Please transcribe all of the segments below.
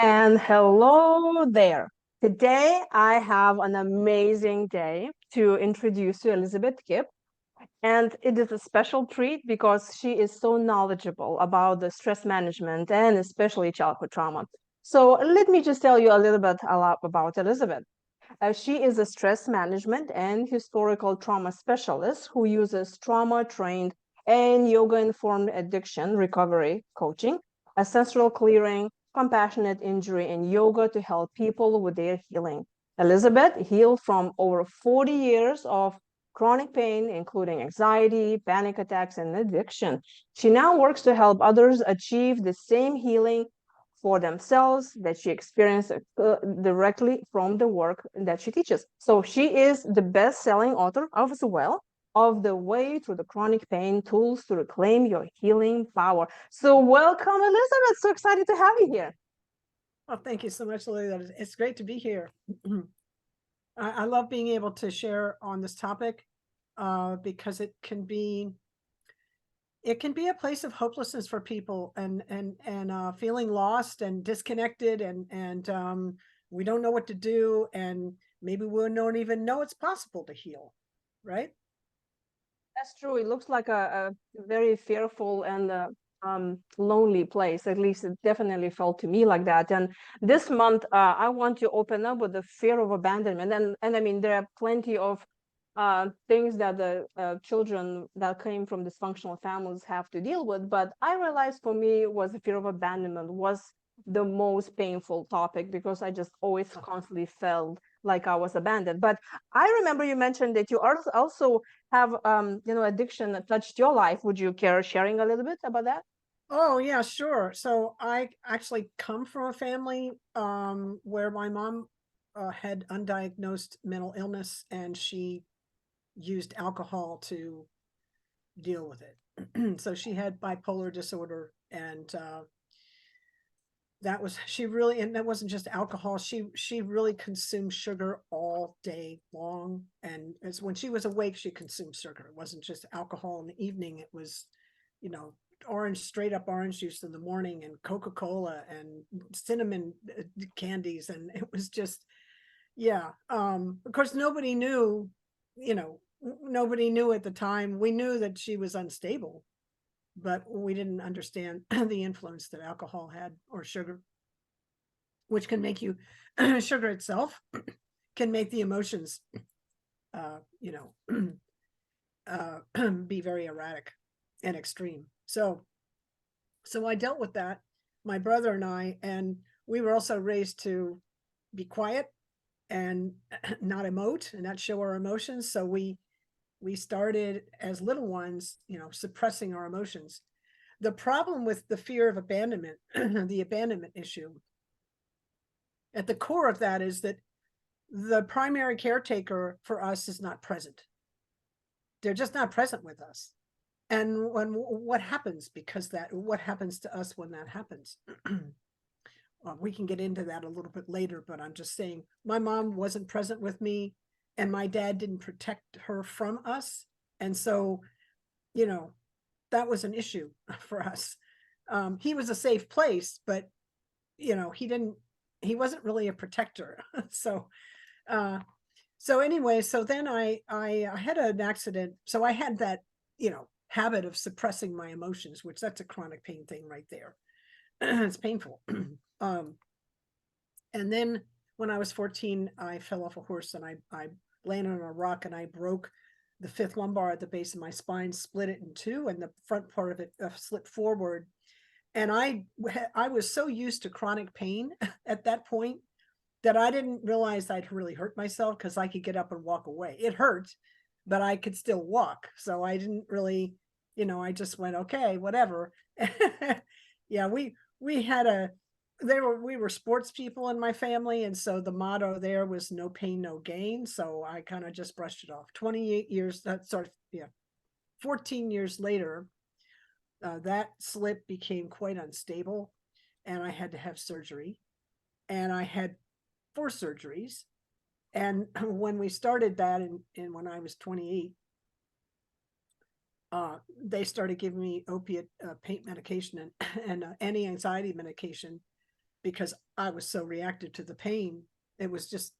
And hello there. Today I have an amazing day to introduce you Elizabeth Kipp. And it is a special treat because she is so knowledgeable about the stress management and especially childhood trauma. So let me just tell you a lot about Elizabeth. She is a stress management and historical trauma specialist who uses trauma trained and yoga informed addiction recovery coaching, ancestral clearing, compassionate injury, and yoga to help people with their healing. Elizabeth healed from over 40 years of chronic pain, including anxiety, panic attacks, and addiction. She now works to help others achieve the same healing for themselves that she experienced directly from the work that she teaches. So she is the best-selling author of as well of The Way Through the Chronic Pain Tools to Reclaim Your Healing Power. So welcome, Elizabeth. So excited to have you here. Well, thank you so much, Lily. It's great to be here. I love being able to share on this topic because it can be a place of hopelessness for people and feeling lost and disconnected and we don't know what to do, and maybe we don't even know it's possible to heal, right? That's true. It looks like a very fearful and lonely place. At least it definitely felt to me like that. And this month, I want to open up with the fear of abandonment. And I mean, there are plenty of things that the children that came from dysfunctional families have to deal with. But I realized for me was the fear of abandonment was the most painful topic because I just always constantly felt like I was abandoned. But I remember you mentioned that you also have addiction that touched your life. Would you care sharing a little bit about that? Oh yeah, sure. So I actually come from a family where my mom had undiagnosed mental illness, and she used alcohol to deal with it. So she had bipolar disorder, and that was she really, and that wasn't just alcohol. She really consumed sugar all day long, and as when she was awake, she consumed sugar. It wasn't just alcohol in the evening. It was, you know, straight up orange juice in the morning, and Coca-Cola and cinnamon candies, and it was just, yeah. Of course, nobody knew, you know, nobody knew at the time. We knew that she was unstable, but we didn't understand the influence that alcohol had, or sugar, which can make you, sugar itself can make the emotions, uh, you know, be very erratic and extreme. So I dealt with that, my brother and I, and we were also raised to be quiet and not emote and not show our emotions. So we started as little ones, suppressing our emotions. The problem with the fear of abandonment, the abandonment issue, at the core of that is that the primary caretaker for us is not present. They're just not present with us. And what happens what happens to us when that happens? We can get into that a little bit later, but I'm just saying my mom wasn't present with me, and my dad didn't protect her from us. And so, you know, that was an issue for us. He was a safe place, but he wasn't really a protector. so, uh, so anyway, so then I had an accident. So I had that, habit of suppressing my emotions, which that's a chronic pain thing right there. It's painful. um, and then when I was 14, I fell off a horse, and I landed on a rock, and I broke the fifth lumbar at the base of my spine, split it in two, and the front part of it slipped forward. And I was so used to chronic pain at that point that I didn't realize I'd really hurt myself, because I could get up and walk away. It hurt, but I could still walk. So I didn't really, I just went, okay, whatever. Yeah, we had a we were sports people in my family, and so the motto there was no pain, no gain. So I kind of just brushed it off. 28 years, that sort of, yeah, 14 years later, that slip became quite unstable, and I had to have surgery. And I had four surgeries. And when we started that, when I was 28, they started giving me opiate pain medication and anti-anxiety medication. because I was so reactive to the pain. It was just,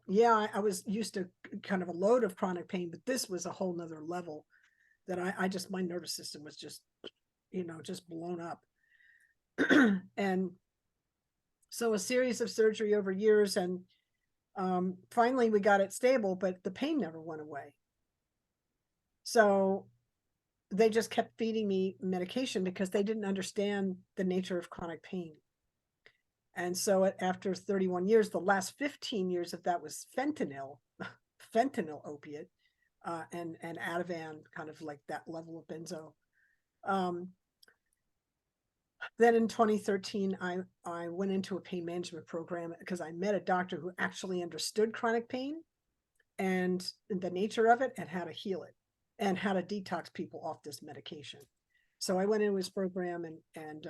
yeah, I was used to kind of a load of chronic pain, but this was a whole nother level that I just, my nervous system was just, just blown up. And so a series of surgery over years, and finally we got it stable, but the pain never went away. So they just kept feeding me medication because they didn't understand the nature of chronic pain. And so after 31 years, the last 15 years of that was fentanyl opiate, and Ativan, kind of like that level of benzo. Then in 2013, I went into a pain management program because I met a doctor who actually understood chronic pain and the nature of it and how to heal it and how to detox people off this medication. So I went into his program, and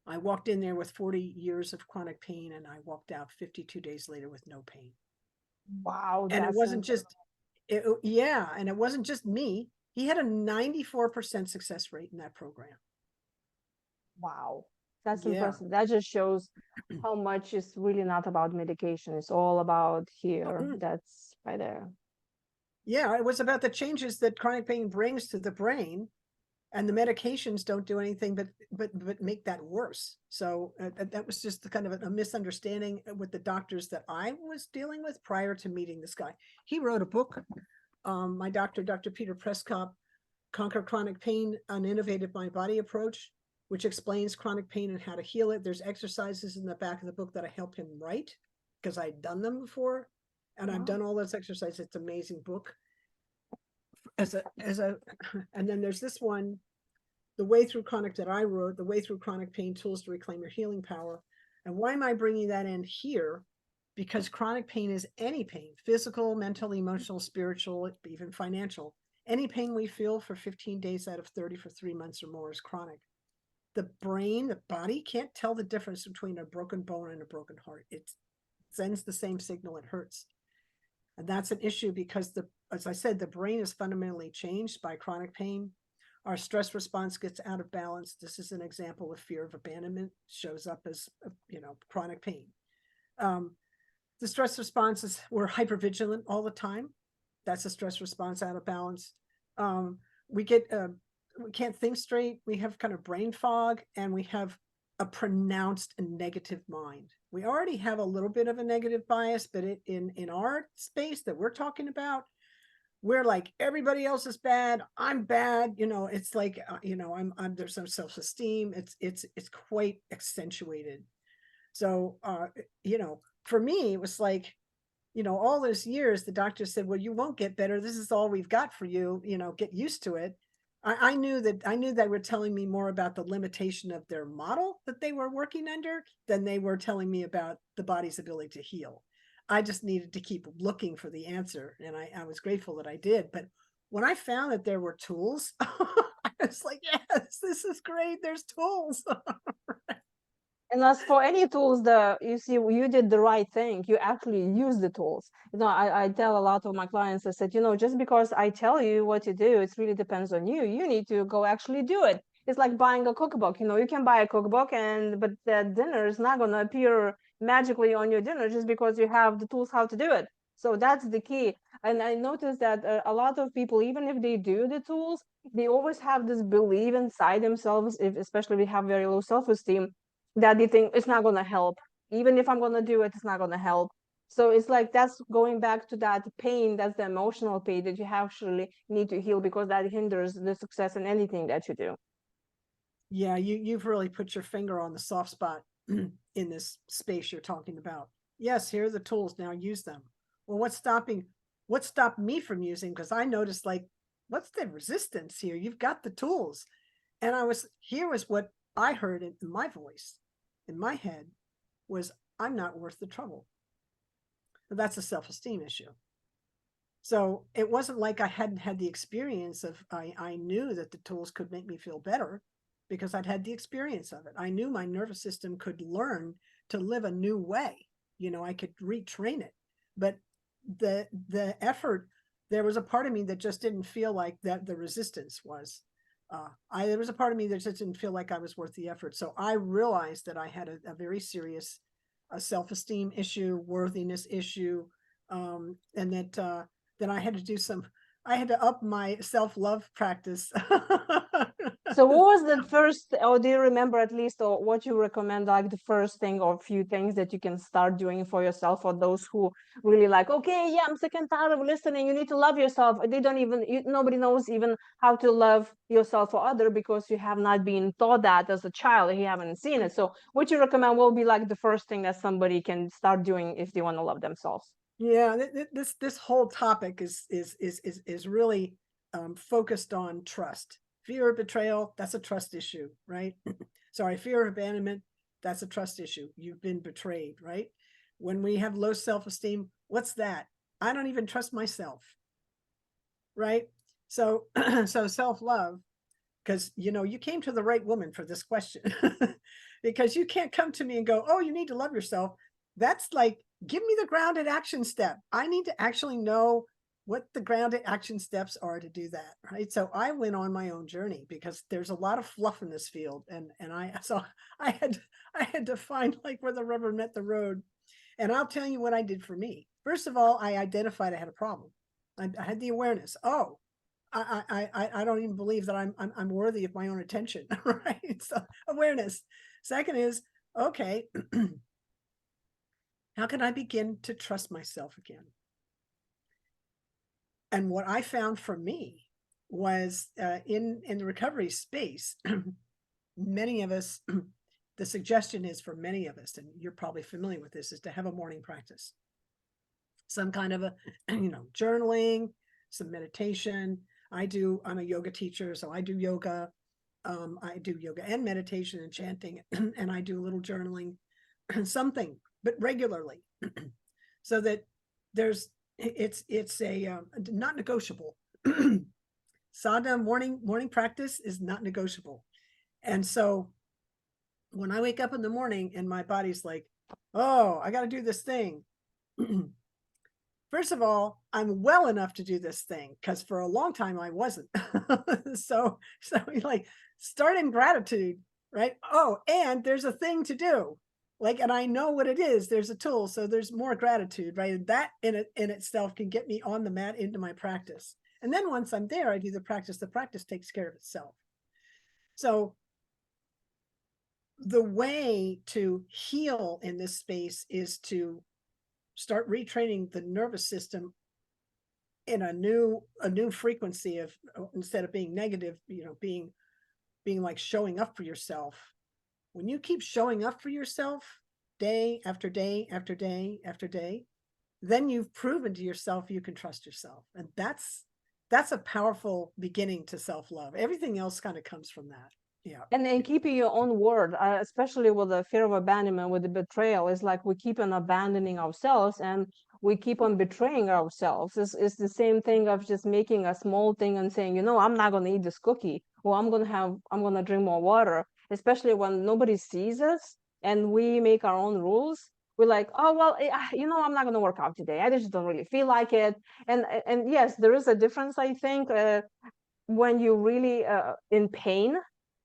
I walked in there with 40 years of chronic pain, and I walked out 52 days later with no pain. Wow, And it that's wasn't just, yeah, and it wasn't just me. He had a 94% success rate in that program. wow. That's Yeah. impressive. That just shows how much is really not about medication. It's all about here. That's right there. Yeah, it was about the changes that chronic pain brings to the brain, and the medications don't do anything but make that worse. So that was just kind of a misunderstanding with the doctors that I was dealing with prior to meeting this guy. He wrote a book, my doctor, Dr. Peter Prescott, Conquer Chronic Pain, an Innovative Mind Body Approach, which explains chronic pain and how to heal it. There's exercises in the back of the book that I helped him write because I'd done them before, and I've done all those exercises. It's an amazing book. And then there's this one, The Way Through Chronic, that I wrote, The Way Through Chronic Pain, Tools to Reclaim Your Healing Power. And why am I bringing that in here? Because chronic pain is any pain, physical, mental, emotional, spiritual, even financial. Any pain we feel for 15 days out of 30 for 3 months or more is chronic. The brain, the body can't tell the difference between a broken bone and a broken heart. It sends the same signal, it hurts. And that's an issue because, as I said, the brain is fundamentally changed by chronic pain. Our stress response gets out of balance. This is an example of fear of abandonment, shows up as, chronic pain. The stress response is we're hypervigilant all the time. That's a stress response out of balance. We can't think straight. We have kind of brain fog, and we have a pronounced negative mind. We already have a little bit of a negative bias, but in our space that we're talking about, we're like, everybody else is bad, I'm bad. It's like, there's no self-esteem. It's quite accentuated. So, for me, it was like, all those years, the doctor said, well, you won't get better. This is all we've got for you. Get used to it. I knew they were telling me more about the limitation of their model that they were working under than they were telling me about the body's ability to heal. I just needed to keep looking for the answer, and I was grateful that I did. But when I found that there were tools, I was like, yes, this is great. There's tools. And as for any tools, you see, you did the right thing. You actually use the tools. I tell a lot of my clients, I said, just because I tell you what to do, it really depends on you. You need to go actually do it. It's like buying a cookbook. You can buy a cookbook, but the dinner is not going to appear magically on your dinner just because you have the tools how to do it. So that's the key. And I noticed that a lot of people, even if they do the tools, they always have this belief inside themselves, especially if they have very low self-esteem, that they think it's not going to help. Even if I'm going to do it, it's not going to help. So it's like that's going back to that pain, that's the emotional pain that you actually need to heal, because that hinders the success in anything that you do. Yeah, you've really put your finger on the soft spot in this space you're talking about. Yes, here are the tools, now use them. Well, what stopped me from using? Because I noticed, like, what's the resistance here? You've got the tools. And here was what I heard in my voice, in my head, was, I'm not worth the trouble. But that's a self-esteem issue. So it wasn't like I hadn't had the experience of, I knew that the tools could make me feel better because I'd had the experience of it. I knew my nervous system could learn to live a new way. I could retrain it. But the effort, there was a part of me that just didn't feel like that the resistance was. there was a part of me that just didn't feel like I was worth the effort. So I realized that I had a very serious self-esteem issue, worthiness issue, and that I had to do I had to up my self-love practice. So what was the first, or do you remember at least, or what you recommend, like the first thing or few things that you can start doing for yourself, for those who really like, okay, yeah, I'm sick and tired of listening. You need to love yourself. They don't even, nobody knows even how to love yourself or other, because you have not been taught that as a child. You haven't seen it. So what you recommend will be like the first thing that somebody can start doing if they want to love themselves? Yeah, this whole topic is really focused on trust. Fear of betrayal, that's a trust issue, right? Sorry, fear of abandonment, that's a trust issue. You've been betrayed, right? When we have low self-esteem, what's that? I don't even trust myself, right? So so self-love, because you came to the right woman for this question. Because you can't come to me and go, oh, you need to love yourself. That's like, give me the grounded action step. I need to actually know what the grounded action steps are to do that, right? So I went on my own journey because there's a lot of fluff in this field, and I had to find like where the rubber met the road. And I'll tell you what I did for me. First of all, I identified I had a problem. I had the awareness. Oh, I don't even believe that I'm worthy of my own attention, right? So awareness. Second is, okay, how can I begin to trust myself again? And what I found for me was in the recovery space, many of us, the suggestion is for many of us, and you're probably familiar with this, is to have a morning practice, some kind of a journaling, some meditation. I'm a yoga teacher, so I do yoga. I do yoga and meditation and chanting, and I do a little journaling, something, but regularly, so that it's a not negotiable. Sadhana morning practice is not negotiable. And so when I wake up in the morning and my body's like, oh, I got to do this thing. First of all, I'm well enough to do this thing, because for a long time I wasn't. so like, start in gratitude, right? Oh, and there's a thing to do, like, and I know what it is. There's a tool, so there's more gratitude, right? And that in itself can get me on the mat into my practice. And then once I'm there, I do the practice. The practice takes care of itself. So the way to heal in this space is to start retraining the nervous system in a new frequency of, instead of being negative, being like showing up for yourself. When you keep showing up for yourself day after day after day after day, then you've proven to yourself you can trust yourself. And that's a powerful beginning to self-love. Everything else kind of comes from that. Yeah. And then keeping your own word, especially with the fear of abandonment, with the betrayal, is like we keep on abandoning ourselves and we keep on betraying ourselves. It's the same thing of just making a small thing and saying, I'm not going to eat this cookie, or I'm going to drink more water, especially when nobody sees us and we make our own rules. We're like, oh, well, I'm not going to work out today. I just don't really feel like it. And yes, there is a difference, I think, when you really in pain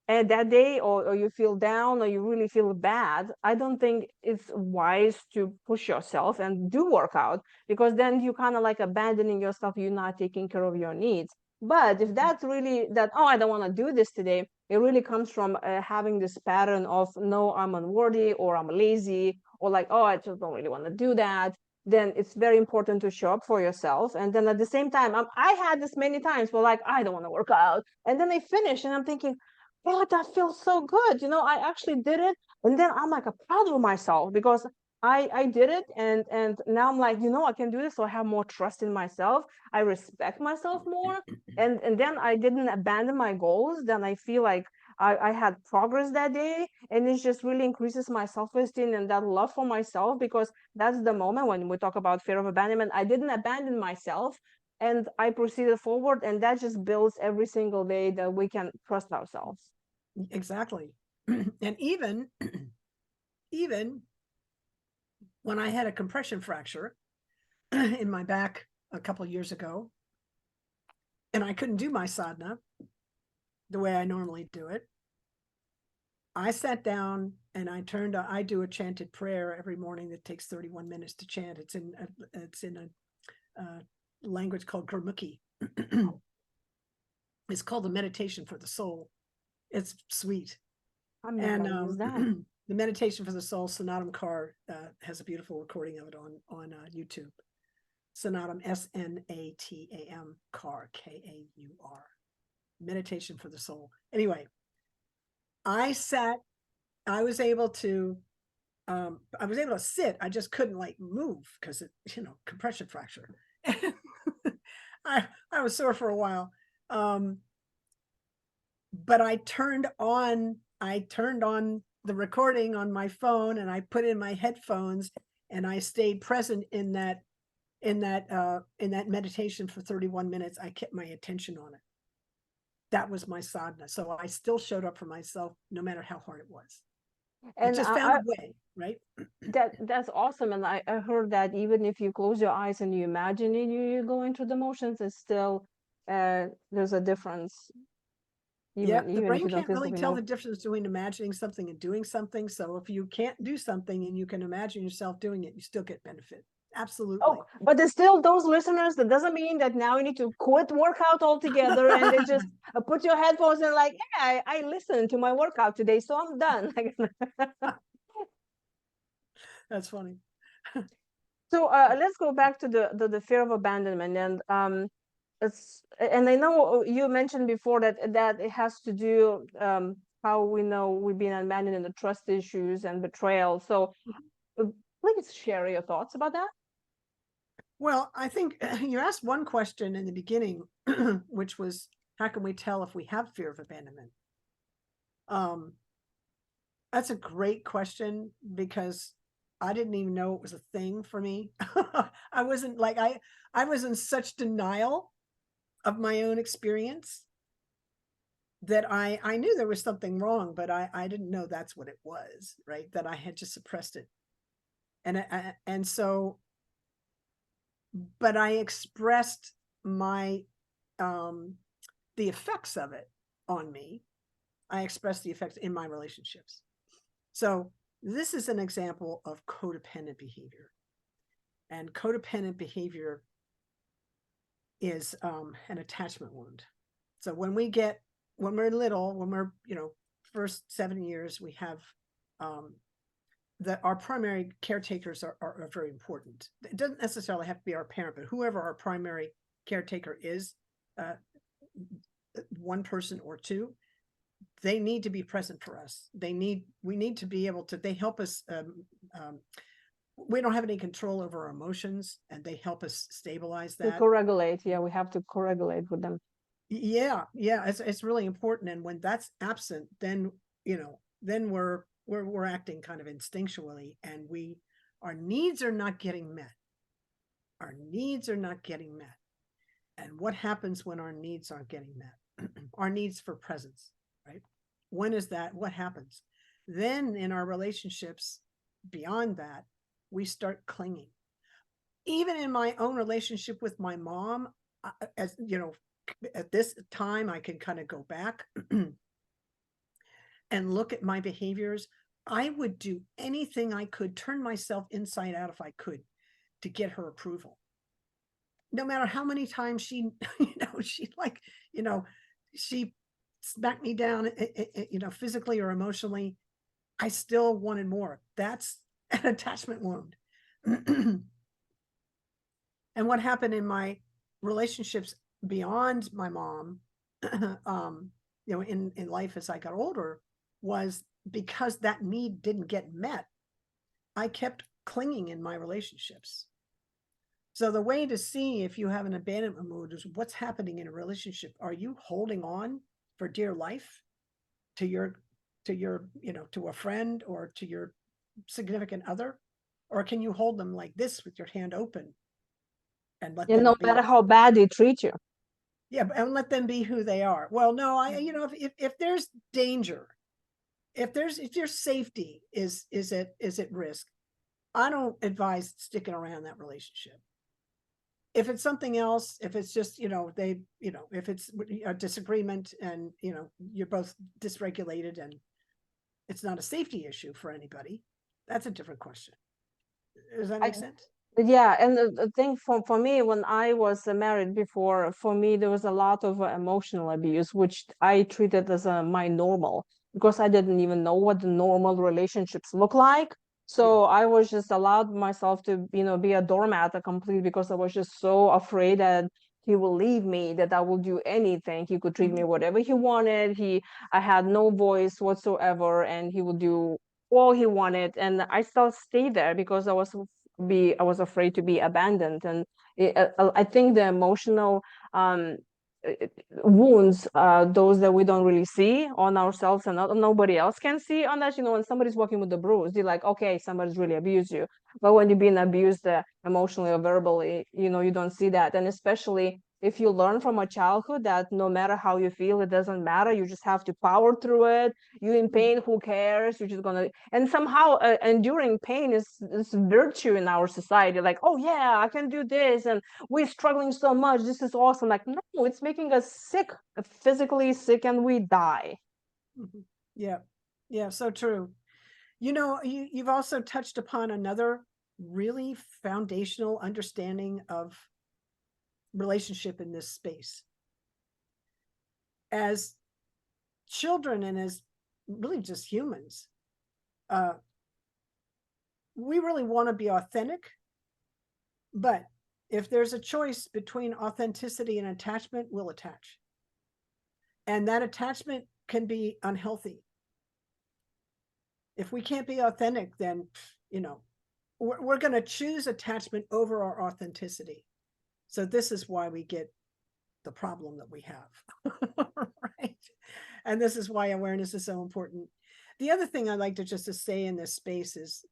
and that day, or you feel down, or you really feel bad, I don't think it's wise to push yourself and do workout, because then you kind of like abandoning yourself. You're not taking care of your needs. But if that's really that, oh, I don't want to do this today, it really comes from having this pattern of, no, I'm unworthy, or I'm lazy, or like, oh, I just don't really want to do that. Then it's very important to show up for yourself. And then at the same time, I had this many times where like, I don't want to work out, and then I finish and I'm thinking, God, that feels so good. I actually did it. And then I'm like proud of myself, because I did it, and now I'm like, I can do this. So I have more trust in myself. I respect myself more. And then I didn't abandon my goals. Then I feel like I had progress that day. And it just really increases my self-esteem and that love for myself, because that's the moment when we talk about fear of abandonment. I didn't abandon myself, and I proceeded forward, and that just builds every single day that we can trust ourselves. Exactly. And even when I had a compression fracture in my back a couple of years ago, and I couldn't do my sadhana, the way I normally do it. I sat down and I do a chanted prayer every morning that takes 31 minutes to chant. It's in a language called Gurmukhi. It's called the meditation for the soul. It's sweet. I'm And gonna use that. the meditation for the soul, Sanatam Kaur has a beautiful recording of it on YouTube. Sanatam, Snatam, Kaur, Kaur. Meditation for the soul. Anyway, I was able to sit. I just couldn't like move because it, compression fracture. I was sore for a while. But I turned on the recording on my phone and I put in my headphones and I stayed present in that meditation for 31 minutes. I kept my attention on it. That was my sadhana. So I still showed up for myself no matter how hard it was. And I just found a way, right? That's awesome. And I heard that even if you close your eyes and you imagine it, you go into the motions, it's still there's a difference. Yeah, the Even if brain you don't can't really physically tell move. the difference between imagining something and doing something. So if you can't do something and you can imagine yourself doing it, you still get benefit. Absolutely. Oh, but there's still those listeners. That doesn't mean that now you need to quit workout altogether and then just put your headphones and like, yeah, I listened to my workout today, so I'm done. That's funny. So let's go back to the fear of abandonment, and and I know you mentioned before that it has to do how we know we've been abandoned in the trust issues and betrayal. So please share your thoughts about that. Well, I think you asked one question in the beginning, which was, how can we tell if we have fear of abandonment? That's a great question because I didn't even know it was a thing for me. I wasn't like, I was in such denial of my own experience that I knew there was something wrong, but I didn't know that's what it was, right? That I had just suppressed it. And so, but I expressed my, the effects of it on me. I expressed the effects in my relationships. So this is an example of codependent behavior. And codependent behavior is an attachment wound. So when we're little, when we're, first 7 years, we have our primary caretakers are very important. It doesn't necessarily have to be our parent, but whoever our primary caretaker is, one person or two, they need to be present for us. We need to be able to, they help us. We don't have any control over our emotions and they help us stabilize To that. co-regulate. Yeah, we have to co-regulate with them. Yeah. It's really important. And when that's absent, then, then we're acting kind of instinctually and our needs are not getting met. Our needs are not getting met. And what happens when our needs aren't getting met? Our needs for presence, right? When is that? What happens? Then in our relationships beyond that, we start clinging. Even in my own relationship with my mom, as at this time, I can kind of go back and look at my behaviors. I would do anything I could, turn myself inside out if I could, to get her approval. No matter how many times she, she smacked me down, physically or emotionally, I still wanted more. That's an attachment wound. And what happened in my relationships beyond my mom, in life as I got older, was because that need didn't get met, I kept clinging in my relationships. So the way to see if you have an abandonment mood is what's happening in a relationship. Are you holding on for dear life to a friend or to your significant other? Or can you hold them like this with your hand open and let them No be? matter how bad they treat you. Yeah, and let them be who they are. Well, no, if there's danger, if your safety is at risk, I don't advise sticking around that relationship. If it's something else, if it's just, if it's a disagreement and, you're both dysregulated and it's not a safety issue for anybody, that's a different question. Does that make sense? Yeah, and the thing for me, when I was married before, for me there was a lot of emotional abuse, which I treated as my normal, because I didn't even know what the normal relationships look like. So I was just allowed myself to, be a doormat completely, because I was just so afraid that he will leave me, that I will do anything. He could treat me whatever he wanted. I had no voice whatsoever, and he would do all he wanted, and I still stayed there because I was afraid to be abandoned. And I think the emotional um, wounds, those that we don't really see on ourselves and nobody else can see on us. When somebody's walking with a bruise, you're like, okay, somebody's really abused you. But when you're being abused emotionally or verbally, you don't see that. And especially if you learn from a childhood that no matter how you feel, it doesn't matter. You just have to power through it. You in pain, who cares? You're just gonna, and somehow enduring pain is virtue in our society. Like, oh yeah, I can do this, and we're struggling so much. This is awesome. Like, no, it's making us sick, physically sick, and we die. Yeah. Yeah. So true. You've also touched upon another really foundational understanding of relationship in this space. As children and as really just humans, we really want to be authentic, but if there's a choice between authenticity and attachment, we'll attach. And that attachment can be unhealthy. If we can't be authentic, then, we're going to choose attachment over our authenticity. So this is why we get the problem that we have, right? And this is why awareness is so important. The other thing I'd like to say in this space is,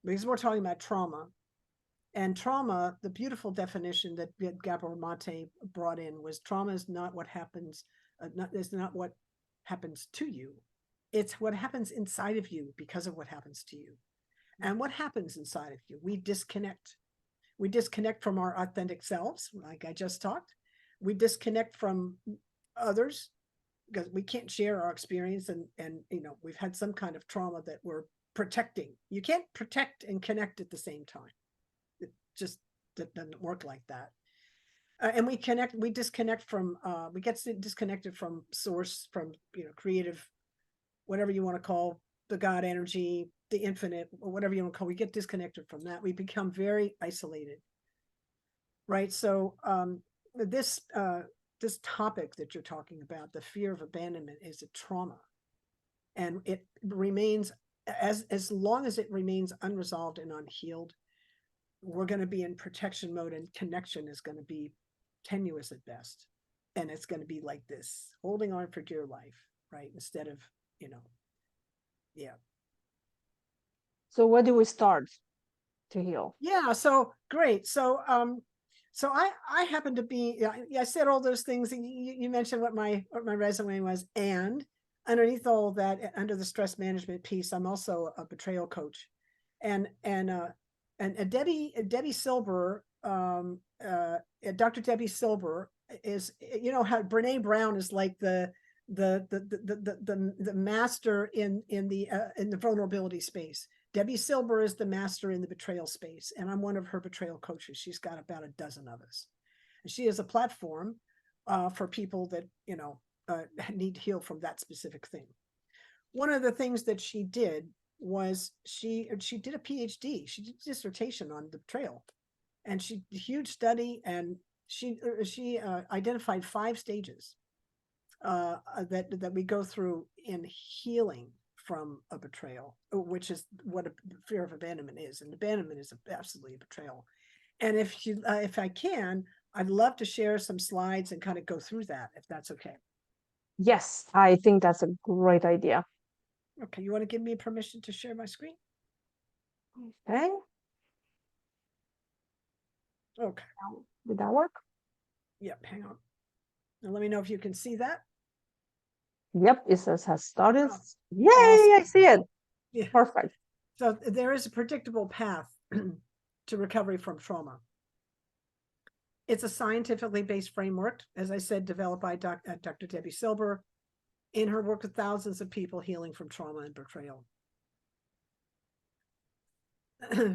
because we're talking about trauma, and trauma, the beautiful definition that Gabor Mate brought in was, trauma is not what happens, is not what happens to you. It's what happens inside of you because of what happens to you. And what happens inside of you? We disconnect. We disconnect from our authentic selves, like I just talked. We disconnect from others because we can't share our experience, and we've had some kind of trauma that we're protecting. You can't protect and connect at the same time. It just doesn't work like that. And we disconnect from, we get disconnected from source, from creative, whatever you want to call the God energy, the infinite, or whatever you want to call. We get disconnected from that. We become very isolated, right? So this topic that you're talking about, the fear of abandonment, is a trauma, and it remains, as long as it remains unresolved and unhealed, we're going to be in protection mode, and connection is going to be tenuous at best, and it's going to be like this, holding on for dear life, right? Instead of, yeah. So where do we start to heal? Yeah. So great. So so I happen to be, I said all those things, and you mentioned what my resume was, and underneath all that, under the stress management piece, I'm also a betrayal coach, and Debbie Silber, Dr. Debbie Silber is, how Brene Brown is like the master in the vulnerability space. Debbie Silber is the master in the betrayal space, and I'm one of her betrayal coaches. She's got about a dozen of us. And she is a platform for people that, need to heal from that specific thing. One of the things that she did was she did a PhD. She did a dissertation on the betrayal, and she did a huge study, and she identified 5 stages that we go through in healing from a betrayal, which is what a fear of abandonment is. And abandonment is absolutely a betrayal. And if I can, I'd love to share some slides and kind of go through that, if that's okay. Yes, I think that's a great idea. Okay, you want to give me permission to share my screen? Okay. Okay. Did that work? Yep, hang on. Now let me know if you can see that. Yep, it says has started. Oh, Yay, awesome. I see it. Yeah. Perfect. So there is a predictable path to recovery from trauma. It's a scientifically based framework, as I said, developed by Dr. Debbie Silber in her work with thousands of people healing from trauma and betrayal.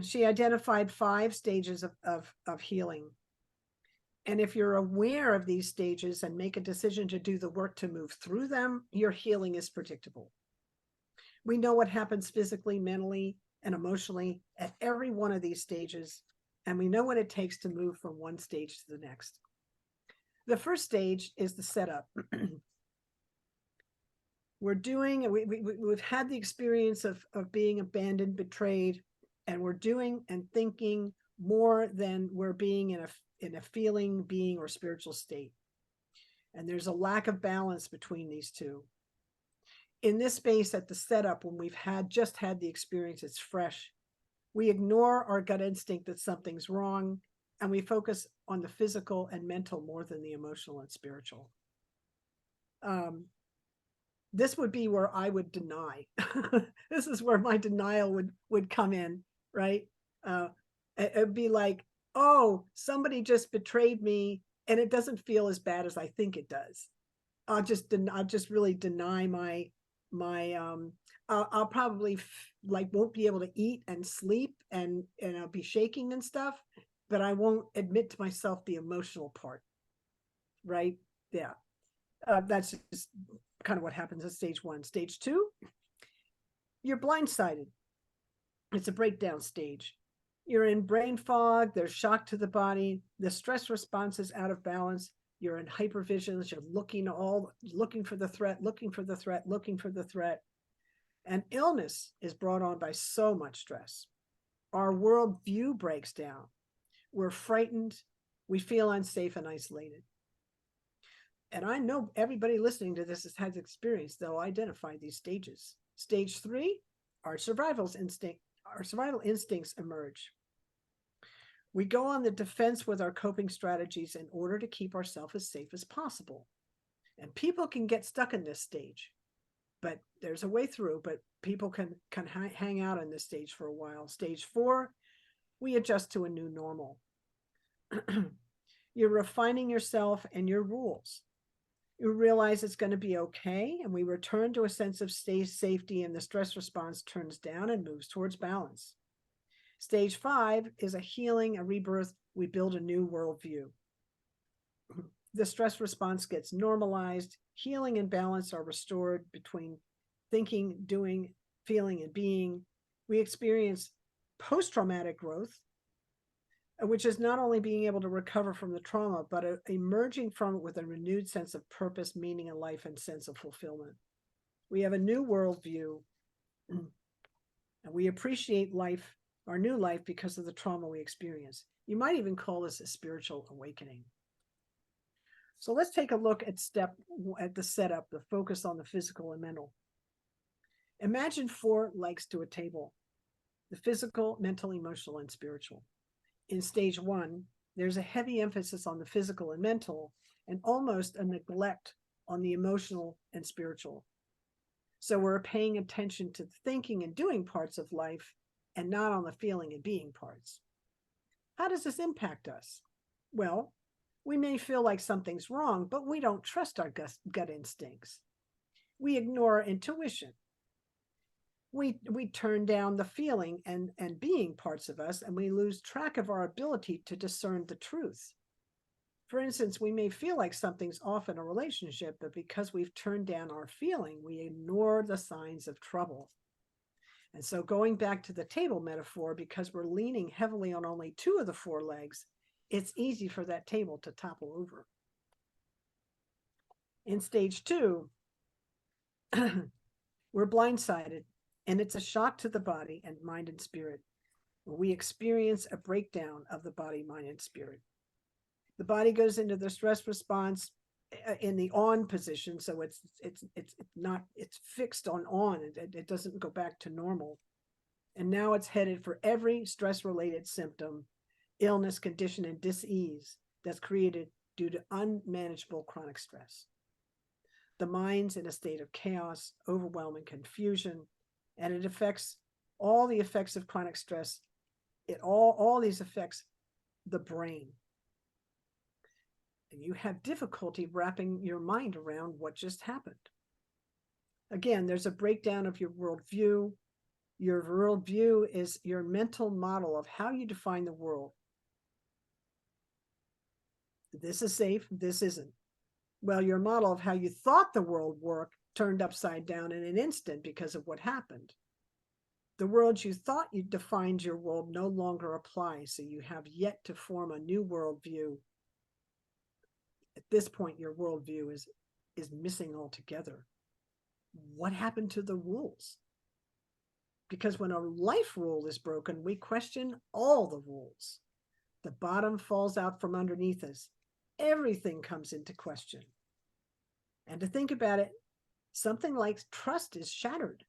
She identified 5 stages of healing. And if you're aware of these stages and make a decision to do the work to move through them, your healing is predictable. We know what happens physically, mentally, and emotionally at every one of these stages, and we know what it takes to move from one stage to the next. The first stage is the setup. We've had the experience of being abandoned, betrayed, and we're doing and thinking more than we're being in a feeling, being, or spiritual state. And there's a lack of balance between these two. In this space at the setup, when we've just had the experience, it's fresh, we ignore our gut instinct that something's wrong, and we focus on the physical and mental more than the emotional and spiritual. This would be where I would deny. This is where my denial would come in, right? It'd be like, oh, somebody just betrayed me, and it doesn't feel as bad as I think it does. I'll just really deny I'll probably won't be able to eat and sleep, and I'll be shaking and stuff, but I won't admit to myself the emotional part, right? Yeah. That's just kind of what happens at stage 1. Stage 2, you're blindsided. It's a breakdown stage. You're in brain fog, there's shock to the body, the stress response is out of balance, you're in hypervigilance, you're looking for the threat, and illness is brought on by so much stress. Our worldview breaks down. We're frightened, we feel unsafe and isolated. And I know everybody listening to this has experience. They'll identify these stages. Stage 3, our survival instincts emerge. We go on the defense with our coping strategies in order to keep ourselves as safe as possible. And people can get stuck in this stage, but there's a way through, but people can hang out in this stage for a while. Stage 4, we adjust to a new normal. You're refining yourself and your rules. You realize it's going to be okay, and we return to a sense of safety, and the stress response turns down and moves towards balance. Stage 5 is a healing, a rebirth. We build a new worldview. The stress response gets normalized. Healing and balance are restored between thinking, doing, feeling, and being. We experience post-traumatic growth, which is not only being able to recover from the trauma, but emerging from it with a renewed sense of purpose, meaning in life, and sense of fulfillment. We have a new worldview, and we appreciate life, our new life, because of the trauma we experience. You might even call this a spiritual awakening. So let's take a look at the setup, the focus on the physical and mental. Imagine 4 legs to a table: the physical, mental, emotional, and spiritual. In stage 1, there's a heavy emphasis on the physical and mental, and almost a neglect on the emotional and spiritual. So we're paying attention to the thinking and doing parts of life, and not on the feeling and being parts. How does this impact us? Well, we may feel like something's wrong, but we don't trust our gut instincts. We ignore our intuition. We turn down the feeling and being parts of us, and we lose track of our ability to discern the truth. For instance, we may feel like something's off in a relationship, but because we've turned down our feeling, we ignore the signs of trouble. And so going back to the table metaphor, because we're leaning heavily on only 2 of the 4 legs, it's easy for that table to topple over. In stage 2, we're blindsided, and it's a shock to the body and mind and spirit. We experience a breakdown of the body, mind, and spirit. The body goes into the stress response in the on position, so it's fixed on. It doesn't go back to normal. And now it's headed for every stress-related symptom, illness, condition, and dis-ease that's created due to unmanageable chronic stress. The mind's in a state of chaos, overwhelm, and confusion, and it affects all the effects of chronic stress. All these affects the brain. and you have difficulty wrapping your mind around what just happened. Again, there's a breakdown of your worldview. Your worldview is your mental model of how you define the world. This is safe, this isn't. Well, your model of how you thought the world worked turned upside down in an instant because of what happened. The world you thought you defined your world no longer applies, so you have yet to form a new worldview. At this point, your worldview is missing altogether. What happened to the rules? Because when a life rule is broken, we question all the rules. The bottom falls out from underneath us. Everything comes into question. And to think about it, something like trust is shattered.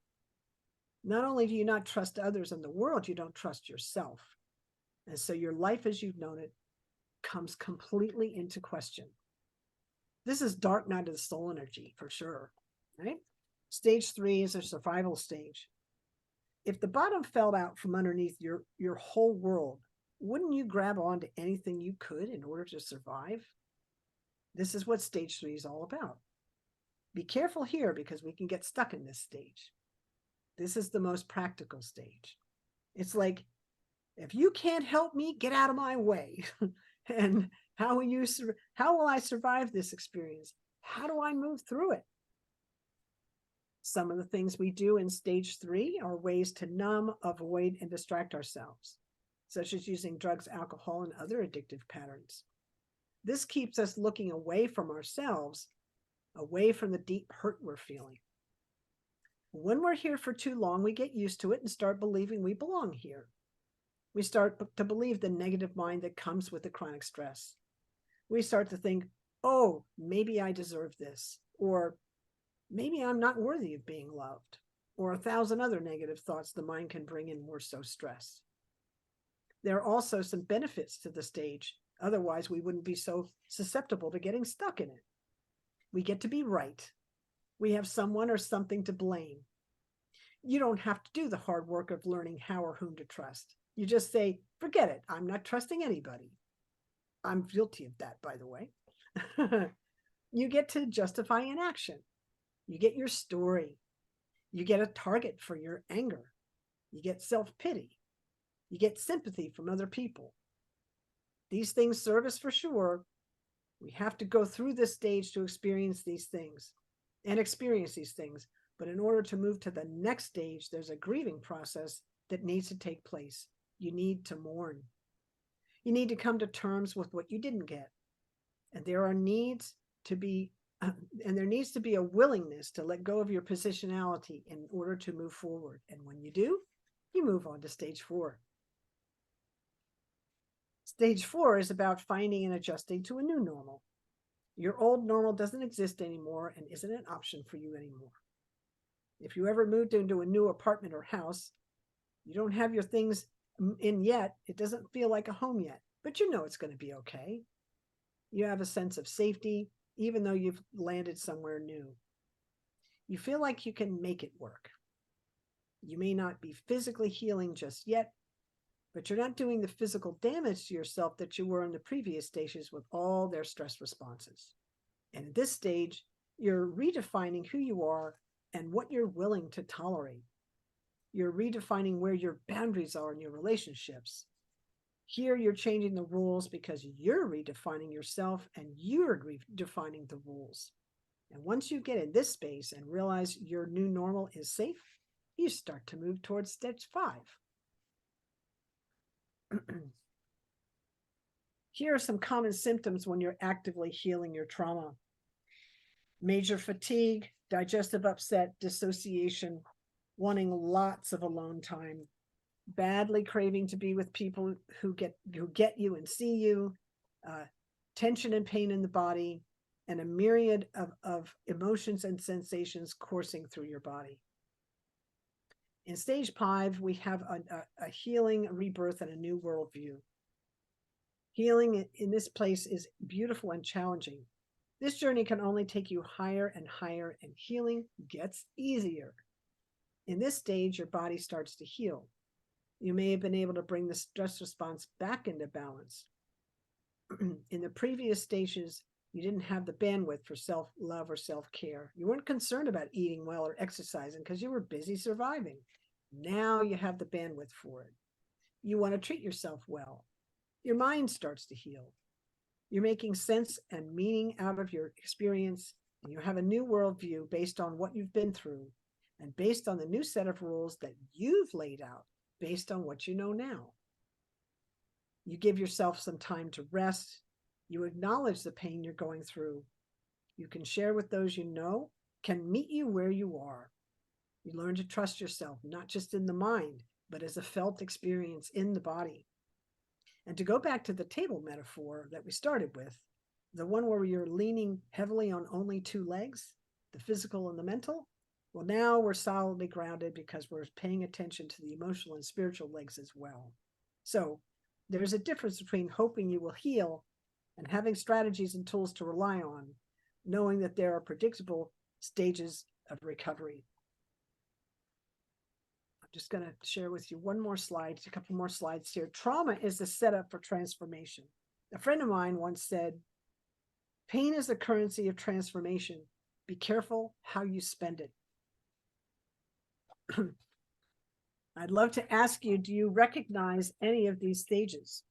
Not only do you not trust others in the world, you don't trust yourself. And so your life as you've known it comes completely into question. This is dark night of the soul energy for sure, right? Stage 3 is a survival stage. If the bottom fell out from underneath your whole world, wouldn't you grab onto anything you could in order to survive? This is what stage 3 is all about. Be careful here because we can get stuck in this stage. This is the most practical stage. It's like, if you can't help me, get out of my way. And how will I survive this experience? How do I move through it? Some of the things we do in stage 3 are ways to numb, avoid, and distract ourselves, such as using drugs, alcohol, and other addictive patterns. This keeps us looking away from ourselves, away from the deep hurt we're feeling. When we're here for too long, we get used to it and start believing we belong here. We start to believe the negative mind that comes with the chronic stress. We start to think, oh, maybe I deserve this, or maybe I'm not worthy of being loved, or 1,000 other negative thoughts the mind can bring in. We're so stressed. There are also some benefits to the stage. Otherwise, we wouldn't be so susceptible to getting stuck in it. We get to be right. We have someone or something to blame. You don't have to do the hard work of learning how or whom to trust. You just say, forget it. I'm not trusting anybody. I'm guilty of that, by the way. You get to justify an action. You get your story. You get a target for your anger. You get self-pity. You get sympathy from other people. These things serve us for sure. We have to go through this stage to experience these things. But in order to move to the next stage, there's a grieving process that needs to take place. You need to mourn. You need to come to terms with what you didn't get. And there needs to be a willingness to let go of your positionality in order to move forward. And when you do, you move on to stage 4. Stage 4 is about finding and adjusting to a new normal. Your old normal doesn't exist anymore and isn't an option for you anymore. If you ever moved into a new apartment or house, you don't have your things in yet. It doesn't feel like a home yet, but you know it's going to be okay. You have a sense of safety, even though you've landed somewhere new. You feel like you can make it work. You may not be physically healing just yet, but you're not doing the physical damage to yourself that you were in the previous stages with all their stress responses. And at this stage, you're redefining who you are and what you're willing to tolerate. You're redefining where your boundaries are in your relationships. Here, you're changing the rules because you're redefining yourself and you're redefining the rules. And once you get in this space and realize your new normal is safe, you start to move towards stage 5. Here are some common symptoms when you're actively healing your trauma. Major fatigue, digestive upset, dissociation, wanting lots of alone time, badly craving to be with people who get you and see you, tension and pain in the body, and a myriad of emotions and sensations coursing through your body. In stage 5, we have a healing, a rebirth, and a new worldview. Healing in this place is beautiful and challenging. This journey can only take you higher and higher, and healing gets easier. In this stage, your body starts to heal. You may have been able to bring the stress response back into balance. In the previous stages, You didn't have the bandwidth for self-love or self-care. You weren't concerned about eating well or exercising because you were busy surviving. Now you have the bandwidth for it. You want to treat yourself well. Your mind starts to heal. You're making sense and meaning out of your experience, and you have a new worldview based on what you've been through and based on the new set of rules that you've laid out based on what you know now. You give yourself some time to rest. You acknowledge the pain you're going through. You can share with those you know can meet you where you are. You learn to trust yourself, not just in the mind, but as a felt experience in the body. And to go back to the table metaphor that we started with, the one where you're leaning heavily on only two legs, the physical and the mental, well, now we're solidly grounded because we're paying attention to the emotional and spiritual legs as well. So there's a difference between hoping you will heal and having strategies and tools to rely on, knowing that there are predictable stages of recovery. I'm just going to share with you one more slide, a couple more slides here. Trauma is the setup for transformation. A friend of mine once said, pain is the currency of transformation. Be careful how you spend it. I'd love to ask you, do you recognize any of these stages?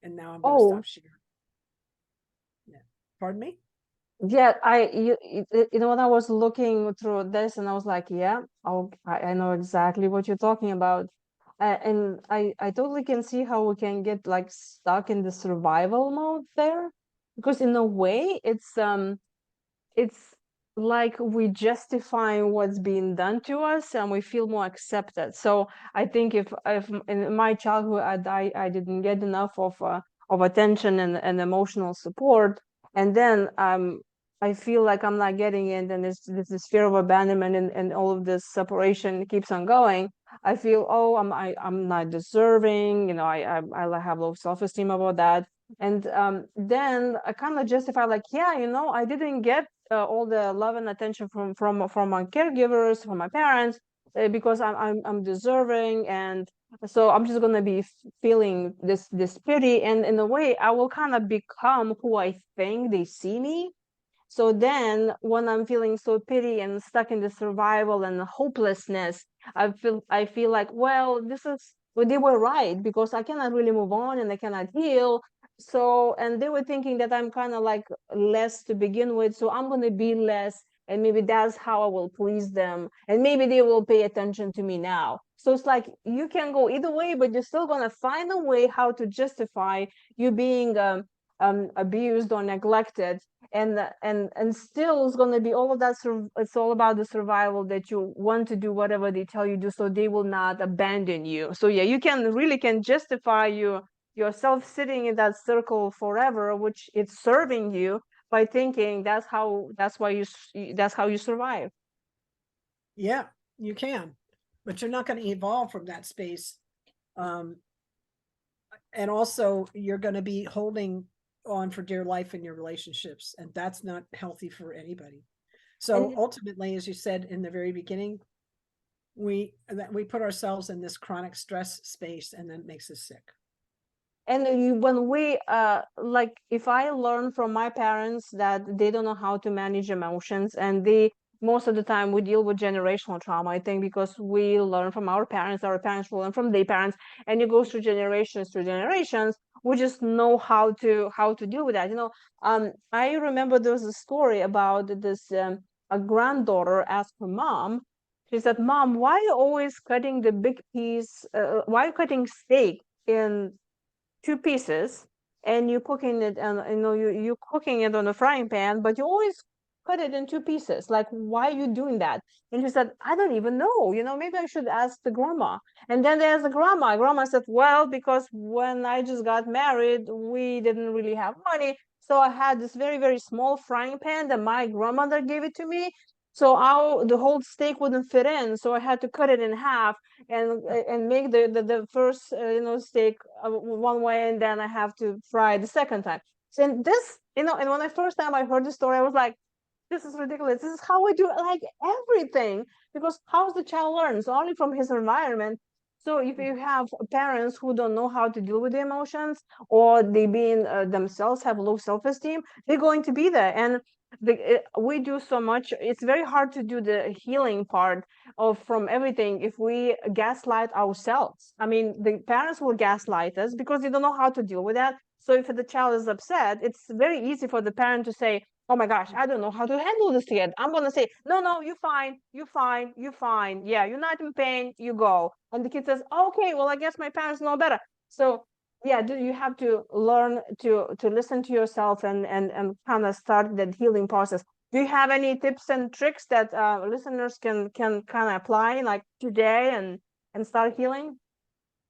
And now I'm going to stop sharing. Yeah. Pardon me? Yeah, you know, when I was looking through this and I was like, yeah, I know exactly what you're talking about. And I totally can see how we can get like stuck in the survival mode there, because in a way it's like we justify what's being done to us and we feel more accepted. So I think if in my childhood I didn't get enough of attention and emotional support, and then I feel like I'm not getting it, and there's this fear of abandonment, and all of this separation keeps on going. I feel, oh, I'm not deserving, you know, I have low self-esteem about that. And then I kind of justify, like, yeah, you know, I didn't get all the love and attention from my caregivers, from my parents, because I'm deserving, and so I'm just gonna be feeling this pity, and in a way, I will kind of become who I think they see me. So then when I'm feeling so pity and stuck in the survival and the hopelessness, I feel like, well, this is well, they were right, because I cannot really move on and I cannot heal. So, and they were thinking that I'm kind of like less to begin with, so I'm going to be less, and maybe that's how I will please them, and maybe they will pay attention to me now. So it's like you can go either way, but you're still going to find a way how to justify you being abused or neglected, and still it's going to be all of that. It's all about the survival, that you want to do whatever they tell you to, so they will not abandon you. So yeah, you can really can justify yourself sitting in that circle forever, which it's serving you, by thinking that's how you survive. Yeah, you can, but you're not going to evolve from that space. Um, and also, you're going to be holding on for dear life in your relationships, and that's not healthy for anybody. So And ultimately, as you said in the very beginning, we put ourselves in this chronic stress space, and then it makes us sick. when we like, if I learn from my parents that they don't know how to manage emotions, and they most of the time we deal with generational trauma, I think, because we learn from our parents will learn from their parents, and it goes through generations. We just know how to deal with that, you know. I remember there was a story about this a granddaughter asked her mom. She said, "Mom, why are you always cutting the big piece, why are you cutting steak in two pieces, and you're cooking it, and you know you're cooking it on a frying pan, but you always cut it in two pieces? Like, why are you doing that?" And she said, "I don't even know, you know, maybe I should ask the grandma." And then there's the grandma said, "Well, because when I just got married, we didn't really have money, so I had this very, very small frying pan that my grandmother gave it to me, so the whole steak wouldn't fit in, so I had to cut it in half, and make the first you know, steak one way, and then I have to fry the second time." So, and this, you know, and when I first time I heard the story, I was like, this is ridiculous. This is how we do like everything, because how's the child learn? So only from his environment. So if you have parents who don't know how to deal with the emotions, or they being themselves have low self-esteem, they're going to be there. And we do so much. It's very hard to do the healing part of from everything if we gaslight ourselves. I mean, the parents will gaslight us because they don't know how to deal with that. So if the child is upset, it's very easy for the parent to say, oh my gosh, I don't know how to handle this yet. I'm gonna say, no, no, you're fine, you're fine, you're fine. Yeah, you're not in pain, you go. And the kid says, okay, well, I guess my parents know better. So yeah, you have to learn to listen to yourself and kind of start that healing process. Do you have any tips and tricks that listeners can kind of apply like today and start healing?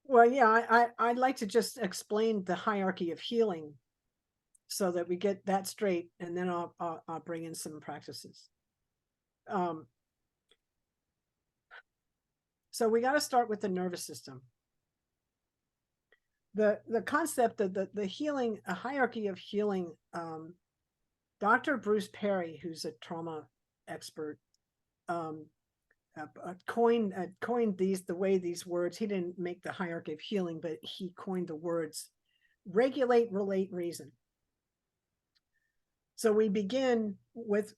Well, yeah, I'd like to just explain the hierarchy of healing so that we get that straight, and then I'll bring in some practices. So we got to start with the nervous system. The concept of the healing, a hierarchy of healing. Dr. Bruce Perry, who's a trauma expert, coined these words. He didn't make the hierarchy of healing, but he coined the words regulate, relate, reason. So we begin with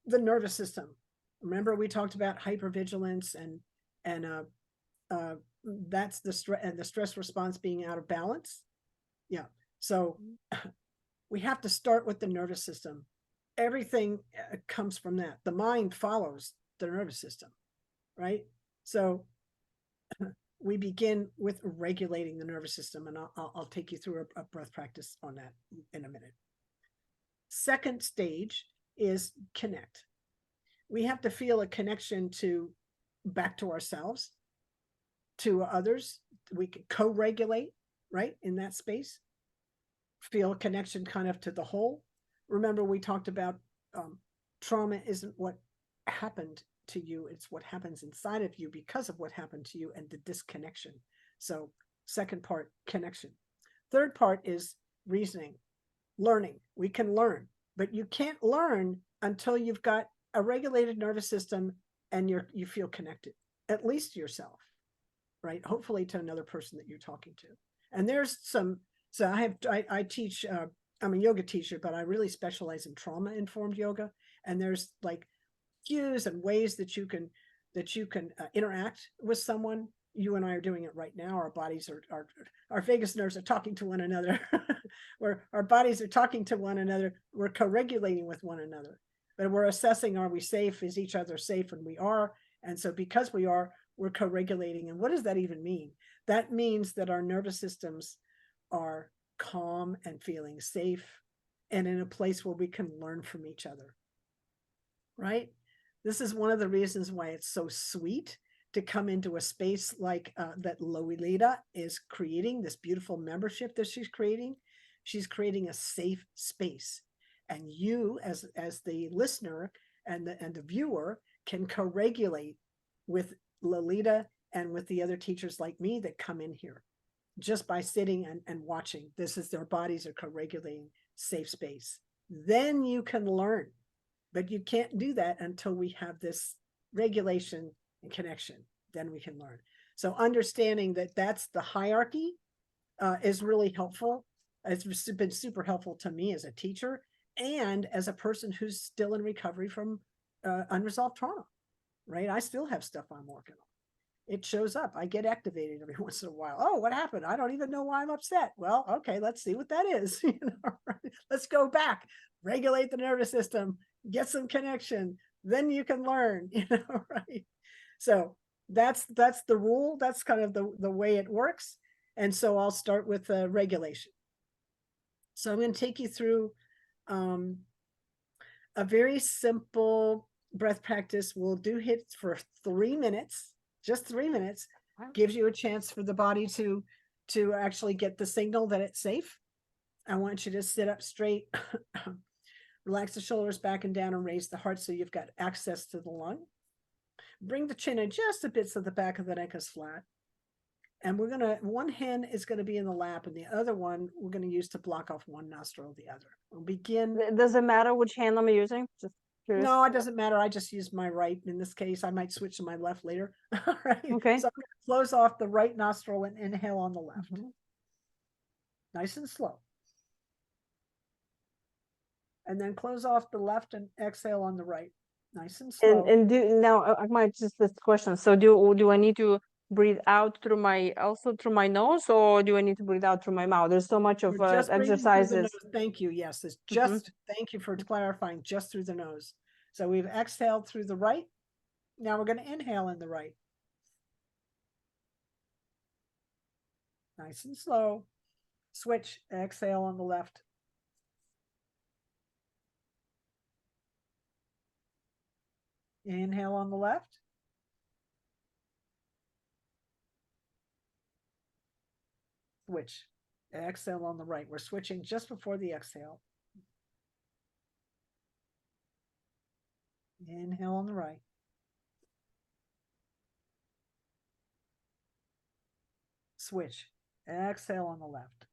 the nervous system. Remember, we talked about hypervigilance and that's the stress response being out of balance. Yeah. So we have to start with the nervous system. Everything comes from that. The mind follows the nervous system, right? So we begin with regulating the nervous system, and I'll take you through a breath practice on that in a minute. Second stage is connect. We have to feel a connection back to ourselves, to others. We can co-regulate, right, in that space. Feel a connection kind of to the whole. Remember, we talked about trauma isn't what happened to you, it's what happens inside of you because of what happened to you and the disconnection. So second part, connection. Third part is reasoning, learning. We can learn, but you can't learn until you've got a regulated nervous system and you feel connected, at least to yourself, right? Hopefully to another person that you're talking to. And there's some, so I teach, I'm a yoga teacher, but I really specialize in trauma-informed yoga. And there's like cues and ways that you can interact with someone. You and I are doing it right now. Our bodies our vagus nerves are talking to one another. Where our bodies are talking to one another. We're co-regulating with one another. But we're assessing, are we safe? Is each other safe? And we are. And so because we are, we're co-regulating. And what does that even mean? That means that our nervous systems are calm and feeling safe and in a place where we can learn from each other, right? This is one of the reasons why it's so sweet to come into a space like that Lolita is creating, this beautiful membership that she's creating. She's creating a safe space. And you as the listener and the viewer can co-regulate with Lolita and with the other teachers like me that come in here just by sitting and watching. This is their bodies are co-regulating safe space. Then you can learn, but you can't do that until we have this regulation and connection. Then we can learn. So understanding that that's the hierarchy is really helpful. It's been super helpful to me as a teacher and as a person who's still in recovery from unresolved trauma, right? I still have stuff I'm working on. It shows up. I get activated every once in a while. Oh, what happened? I don't even know why I'm upset. Well, okay, let's see what that is. Right? Let's go back, regulate the nervous system, get some connection. Then you can learn, right? So that's the rule. That's kind of the way it works. And so I'll start with regulation. So I'm going to take you through a very simple breath practice. We'll do HIIT for 3 minutes. Just 3 minutes gives you a chance for the body to actually get the signal that it's safe. I want you to sit up straight, relax the shoulders back and down, and raise the heart so you've got access to the lung. Bring the chin in just a bit so the back of the neck is flat. And we're gonna, one hand is gonna be in the lap and the other one we're gonna use to block off one nostril of the other. We'll begin. Does it matter which hand I'm using? Just curious. No, it doesn't matter. I just use my right in this case. I might switch to my left later. All right. Okay. So close off the right nostril and inhale on the left. Mhm. Nice and slow. And then close off the left and exhale on the right. Nice and slow. And do now I might just this question. So do I need to breathe out through my also through my nose, or do I need to breathe out through my mouth? There's so much of We're just breathing through the exercises. nose. Thank you. Yes, it's Mhm. just, thank you for clarifying, just through the nose. So we've exhaled through the right. Now we're going to inhale in the right. Nice and slow. Switch, exhale on the left. Inhale on the left. Switch, exhale on the right. We're switching just before the exhale. Inhale on the right. Switch, exhale on the left.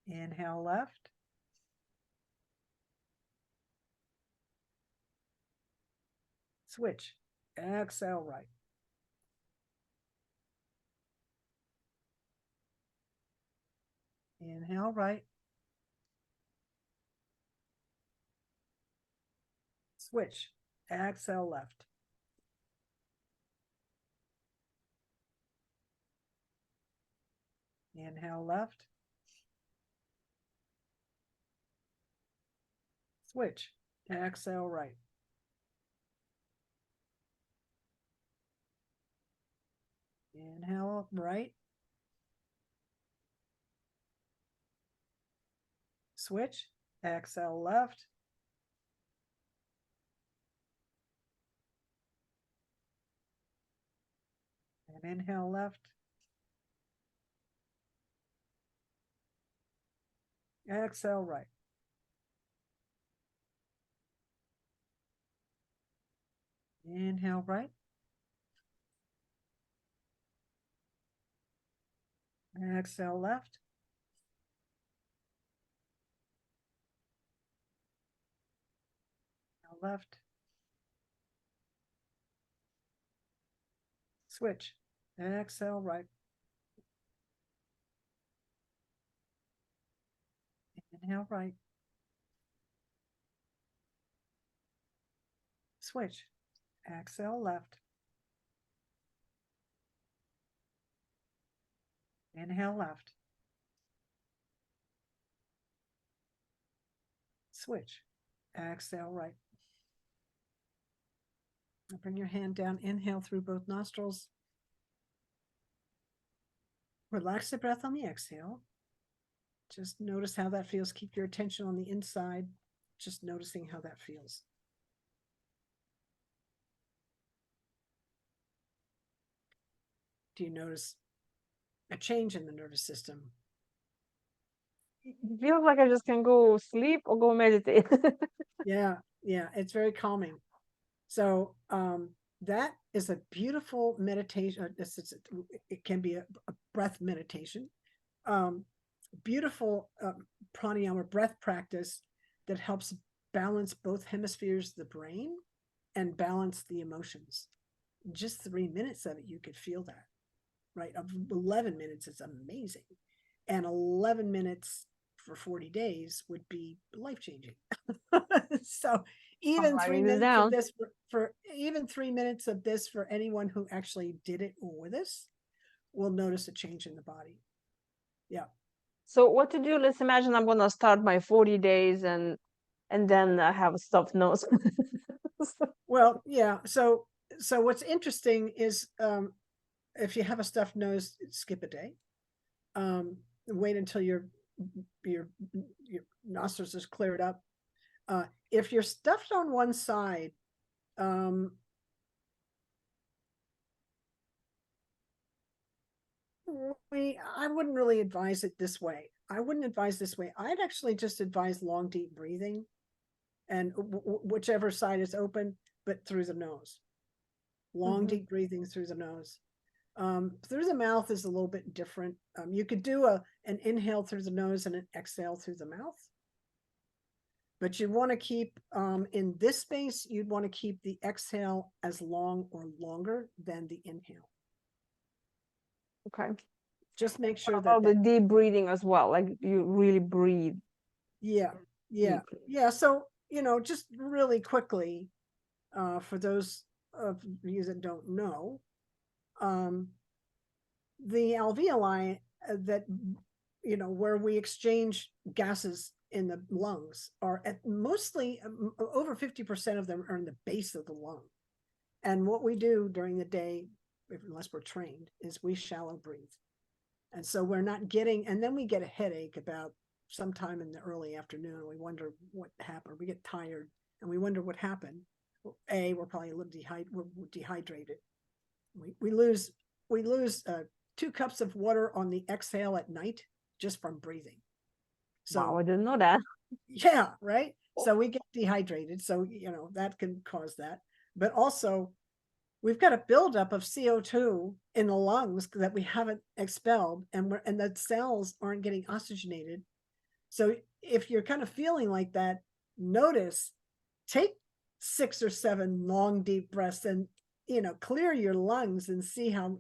Inhale left. Switch, exhale right. Inhale right. Switch, exhale left. Inhale left. Switch, exhale right. Inhale right. Switch, exhale left. And inhale left. Exhale right. Inhale right. Exhale left. Inhale left. Switch, exhale right. Inhale right. Switch, exhale left. Inhale left. Switch, exhale right. Bring your hand down, inhale through both nostrils. Relax the breath on the exhale. Just notice how that feels. Keep your attention on the inside, just noticing how that feels. Do you notice a change in the nervous system? It feels like I just can go sleep or go meditate. Yeah, it's very calming. So that is a beautiful meditation. It can be a breath meditation. Beautiful pranayama breath practice that helps balance both hemispheres of the brain and balance the emotions. In just 3 minutes of it, you could feel that, right? Of 11 minutes is amazing. And 11 minutes for 40 days would be life-changing. So even 3 minutes of this for even 3 minutes of this for anyone who actually did it with us will notice a change in the body. Yeah. So what to do? Let's imagine I'm gonna start my 40 days and then I have a stuffed nose. Well, yeah. So what's interesting is if you have a stuffed nose, skip a day. Wait until your nostrils is cleared up. If you're stuffed on one side, I wouldn't really advise it this way. I wouldn't advise this way. I'd actually just advise long, deep breathing, and whichever side is open, but through the nose. Long, deep breathing through the nose. Through the mouth is a little bit different. You could do an inhale through the nose and an exhale through the mouth. But you want to keep, in this space, you'd want to keep the exhale as long or longer than the inhale. Okay. Just make sure What that, about the deep breathing as well? Like you really breathe yeah, deeply. yeah. So, just really quickly, for those of you that don't know, the alveoli that, where we exchange gases in the lungs are at mostly over 50% of them are in the base of the lung. And what we do during the day, unless we're trained, is we shallow breathe. And so we're not getting, and then we get a headache about sometime in the early afternoon. We wonder what happened. We get tired and we wonder what happened. Well, we're probably a little dehydrated. We lose 2 cups of water on the exhale at night just from breathing. Wow, So I didn't know that. yeah, right. So we get dehydrated. So, that can cause that. But also, we've got a buildup of CO2 in the lungs that we haven't expelled, and the cells aren't getting oxygenated. So if you're kind of feeling like that, notice, take 6 or 7 long, deep breaths and, clear your lungs and see how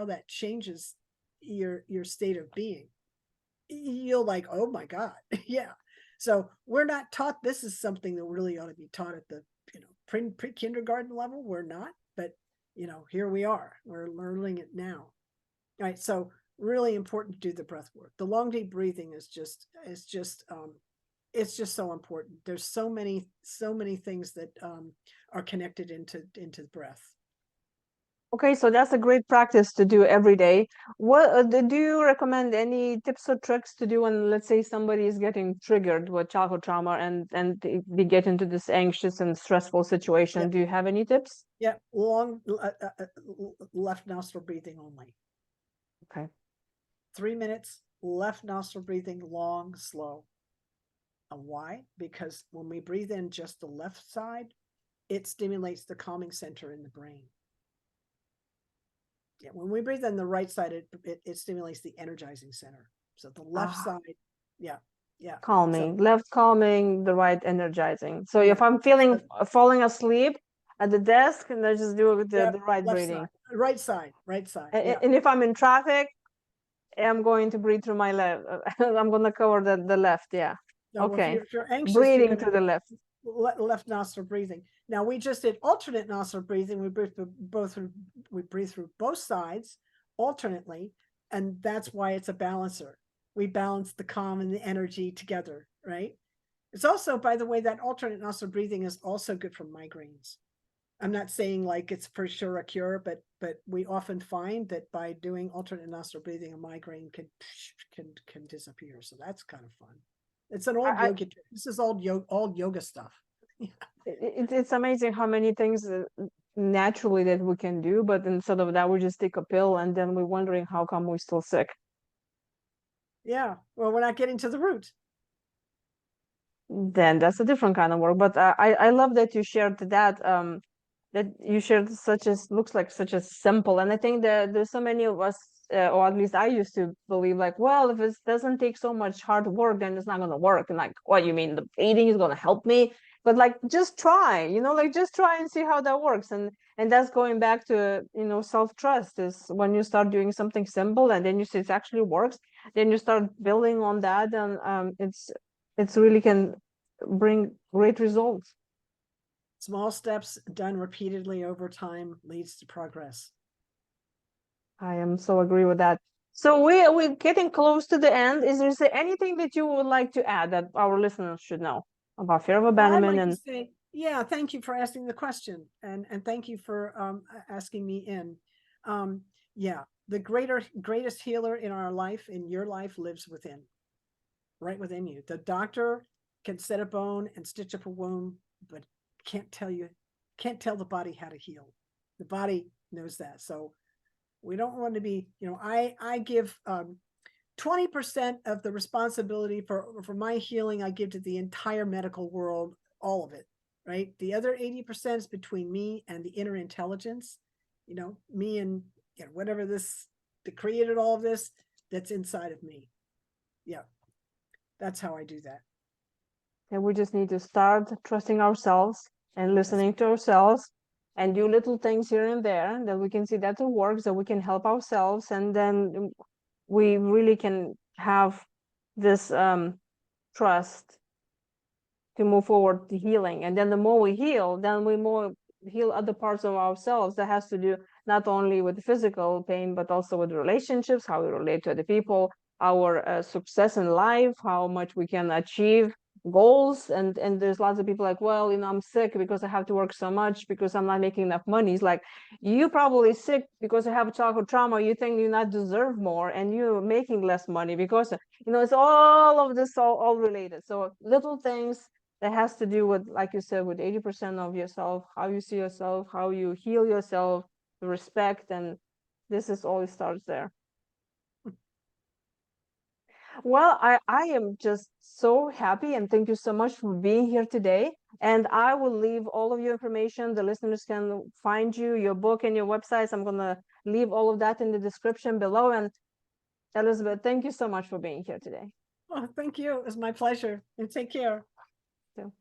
that changes your state of being. You'll like, oh my God. Yeah. So we're not taught, this is something that really ought to be taught at the, pre-kindergarten level. We're not, but here we are, we're learning it now. All right. So really important to do the breath work. The long, deep breathing is just it's just so important. There's so many things that are connected into the breath. Okay, so that's a great practice to do every day. What do you recommend any tips or tricks to do when, let's say, somebody is getting triggered with childhood trauma and they get into this anxious and stressful situation? Yeah. Do you have any tips? Yeah. Long left nostril breathing only. Okay. 3 minutes, left nostril breathing, long, slow. And why? Because when we breathe in just the left side, it stimulates the calming center in the brain. Yeah, when we breathe in the right side, it stimulates the energizing center. So the left side, yeah. Calming, left calming, the right energizing. So Yeah. if I'm feeling falling asleep at the desk, and I just do the right breathing. Right side. Yeah. And if I'm in traffic, I'm going to breathe through my left. I'm going to cover the left. Yeah. So Okay. if you're anxious, Breathing to the left. Left nostril breathing. Now we just did alternate nostril breathing. We breathe through both sides alternately, and that's why it's a balancer. We balance the calm and the energy together, right? It's also, by the way, that alternate nostril breathing is also good for migraines. I'm not saying like it's for sure a cure, but we often find that by doing alternate nostril breathing, a migraine can disappear. So that's kind of fun. It's an old yoga. This is old yoga stuff. It's amazing how many things naturally that we can do, but instead of that, we just take a pill and then we're wondering how come we're still sick. Yeah, well, we're not getting to the root. Then that's a different kind of work. But I love that you shared that you shared such as looks like such a simple. And I think that there's so many of us, or at least I used to believe, like, well, if it doesn't take so much hard work, then it's not gonna work. And like, what you mean, the breathing is gonna help me? But like, just try, like just try and see how that works. And that's going back to self-trust is when you start doing something simple and then you see it actually works, then you start building on that, and it's really can bring great results. Small steps done repeatedly over time leads to progress. I am so agree with that. So we're getting close to the end. Is there anything that you would like to add that our listeners should know about fear of Well, I'd abandonment? like And to say, yeah, thank you for asking the question, and thank you for asking me in. Yeah, the greatest healer in our life, in your life, lives within, right within you. The doctor can set a bone and stitch up a wound, but can't tell the body how to heal. The body knows that. So we don't want to be, I give 20% of the responsibility for my healing, I give to the entire medical world, all of it, right? The other 80% is between me and the inner intelligence, me and whatever that created all of this, that's inside of me. Yeah. That's how I do that. And we just need to start trusting ourselves and listening to ourselves and do little things here and there that we can see that it works, that we can help ourselves, and then we really can have this trust to move forward to healing. And then the more we heal, then we more heal other parts of ourselves that has to do not only with physical pain, but also with relationships, how we relate to other people, our success in life, how much we can achieve goals. And there's lots of people like, well, I'm sick because I have to work so much because I'm not making enough money. It's like, you probably sick because you have a childhood trauma. You think you not deserve more, and you're making less money because it's all of this, all related. So little things that has to do with, like you said, with 80% of yourself, how you see yourself, how you heal yourself, the respect, and this is all, it starts there. Well, I am just so happy, and thank you so much for being here today. And I will leave all of your information. The listeners can find you, your book, and your websites. I'm gonna leave all of that in the description below. And Elizabeth, thank you so much for being here today. Oh, thank you. It was my pleasure. And take care. So.